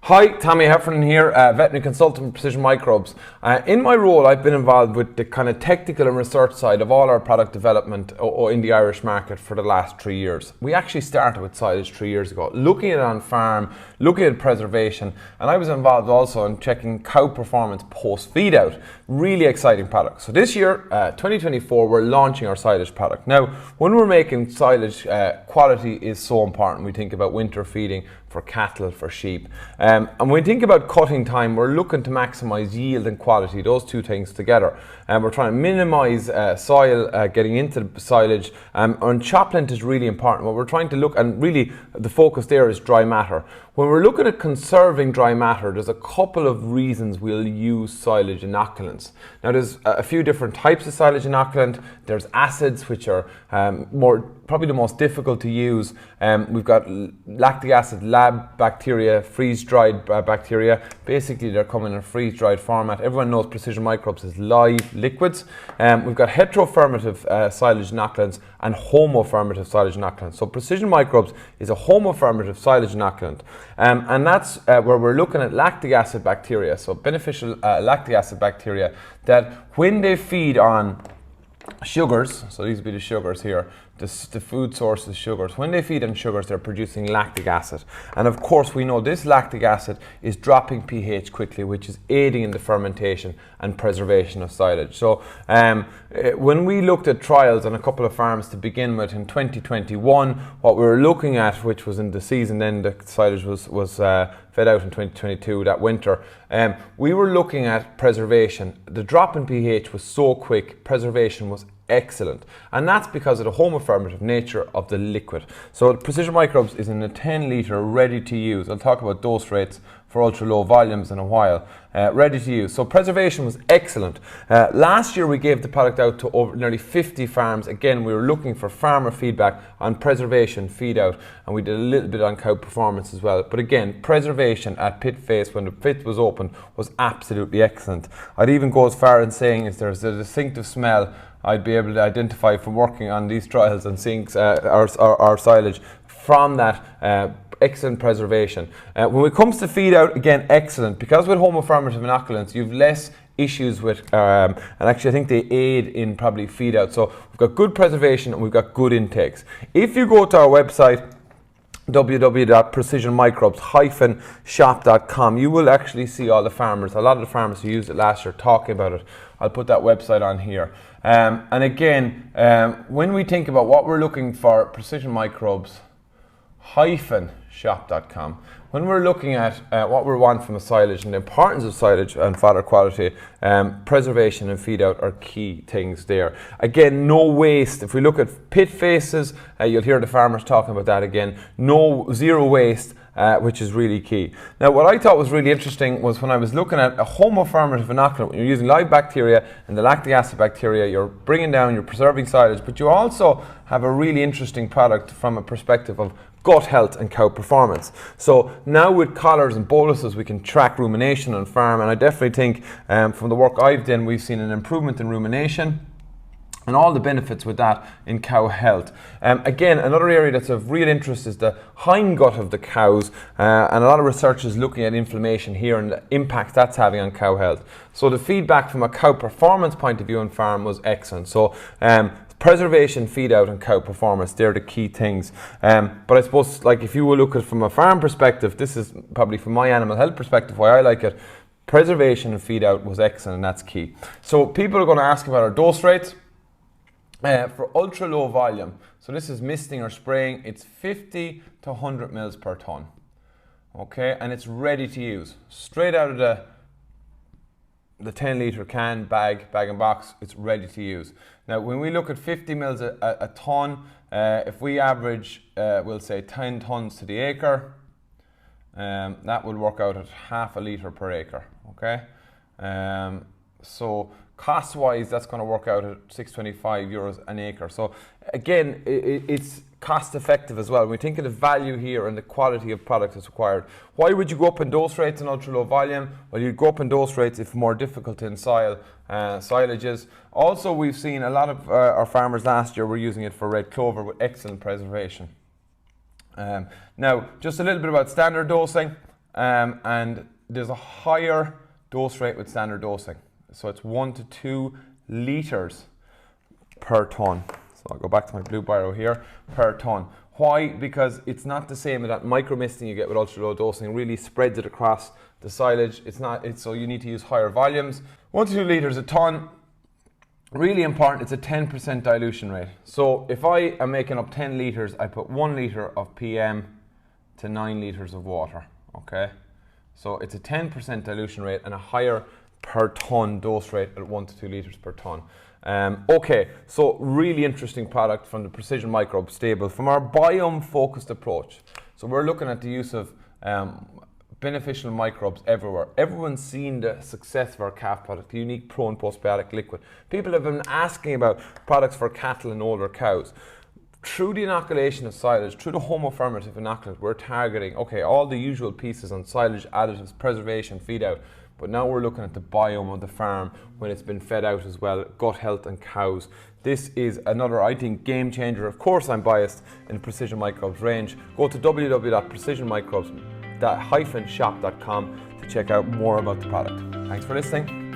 Hi, Tommy Heffernan here, veterinary consultant with Precision Microbes. In my role, I've been involved with the kind of technical and research side of all our product development in the Irish market for the last 3 years. We actually started with silage 3 years ago, looking at it on farm, looking at preservation, and I was involved also in checking cow performance post-feed out. Really exciting product. So this year, 2024, we're launching our silage product. Now, when we're making silage, quality is so important. We think about winter feeding for cattle, for sheep. And when we think about cutting time, we're looking to maximize yield and quality, those two things together. And we're trying to minimize soil getting into the silage. And chop length is really important. What we're trying to look, and really the focus there is dry matter. When we're looking at conserving dry matter, there's a couple of reasons we'll use silage inoculants. Now there's a few different types of silage inoculant. There's acids, which are probably the most difficult to use. We've got lactic acid lab bacteria, freeze-dried bacteria. Basically, they're coming in a freeze-dried format. Everyone knows Precision Microbes is live liquids. We've got heterofermative silage inoculants and homofermative silage inoculants. So Precision Microbes is a homofermative silage inoculant. And that's where we're looking at lactic acid bacteria, so beneficial lactic acid bacteria that when they feed on sugars, so these would be the sugars here, the food source is sugars. When they feed on sugars, they're producing lactic acid. And of course, we know this lactic acid is dropping pH quickly, which is aiding in the fermentation and preservation of silage. So when we looked at trials on a couple of farms to begin with in 2021, what we were looking at, which was in the season then the silage was fed out in 2022, that winter, we were looking at preservation. The drop in pH was so quick, preservation was excellent, and that's because of the homofermative nature of the liquid. So Precision Microbes is in a 10 litre ready to use. I'll talk about dose rates for ultra low volumes in a while. Ready to use. So preservation was excellent. Last year we gave the product out to over nearly 50 farms. Again, we were looking for farmer feedback on preservation, feed out, and we did a little bit on cow performance as well. But again, preservation at pit face when the pit was open was absolutely excellent. I'd even go as far in saying if there's a distinctive smell I'd be able to identify from working on these trials and seeing our silage from that excellent preservation. When it comes to feed out, again, excellent. Because with homofermative inoculants, you've less issues with, and actually I think they aid in probably feed out. So we've got good preservation and we've got good intakes. If you go to our website, www.precisionmicrobes-shop.com, you will actually see all the farmers, a lot of the farmers who used it last year talking about it. I'll put that website on here. And again, when we think about what we're looking for, Precision Microbes-shop.com, when we're looking at what we want from a silage and the importance of silage and fodder quality, preservation and feed out are key things there. Again, no waste. If we look at pit faces, you'll hear the farmers talking about that again. Zero waste. Which is really key. Now, what I thought was really interesting was when I was looking at a homofermative inoculant, when you're using live bacteria and the lactic acid bacteria, you're bringing down, you're preserving silage, but you also have a really interesting product from a perspective of gut health and cow performance. So now with collars and boluses, we can track rumination on farm, and I definitely think from the work I've done, we've seen an improvement in rumination and all the benefits with that in cow health. Again, another area that's of real interest is the hindgut of the cows, and a lot of research is looking at inflammation here and the impact that's having on cow health. So the feedback from a cow performance point of view on farm was excellent. So preservation, feed out, and cow performance, they're the key things. But I suppose, like, if you will look at it from a farm perspective, this is probably from my animal health perspective why I like it. Preservation and feed out was excellent, and that's key. So people are going to ask about our dose rates. For ultra low volume, so this is misting or spraying, it's 50 to 100 mils per ton. Okay, and it's ready to use. Straight out of the 10 litre can, bag and box, it's ready to use. Now, when we look at 50 mils a ton, if we average, we'll say 10 tons to the acre, that will work out at half a litre per acre. Okay, so cost-wise, that's going to work out at €625 an acre. So again, it's cost-effective as well. When we think of the value here and the quality of product that's required. Why would you go up in dose rates in ultra-low volume? Well, you'd go up in dose rates if more difficult in silages. Also, we've seen a lot of our farmers last year were using it for red clover with excellent preservation. Now, just a little bit about standard dosing. and there's a higher dose rate with standard dosing. So it's 1 to 2 litres per tonne. So I'll go back to my blue biro here, per tonne. Why? Because it's not the same as that micro misting you get with ultra low dosing. It really spreads it across the silage. So you need to use higher volumes. 1 to 2 litres a tonne. Really important, it's a 10% dilution rate. So if I am making up 10 litres, I put 1 litre of PM to 9 litres of water, okay? So it's a 10% dilution rate and a higher per tonne dose rate at 1 to 2 litres per tonne. Okay, so really interesting product from the Precision Microbes stable. From our biome-focused approach, so we're looking at the use of beneficial microbes everywhere. Everyone's seen the success of our calf product, the unique pro and postbiotic liquid. People have been asking about products for cattle and older cows. Through the inoculation of silage, through the homofermative inoculant, we're targeting, okay, all the usual pieces on silage, additives, preservation, feed out, but now we're looking at the biome of the farm when it's been fed out as well, gut health and cows. This is another, I think, game changer. Of course, I'm biased in the Precision Microbes range. Go to www.precisionmicrobes-shop.com to check out more about the product. Thanks for listening.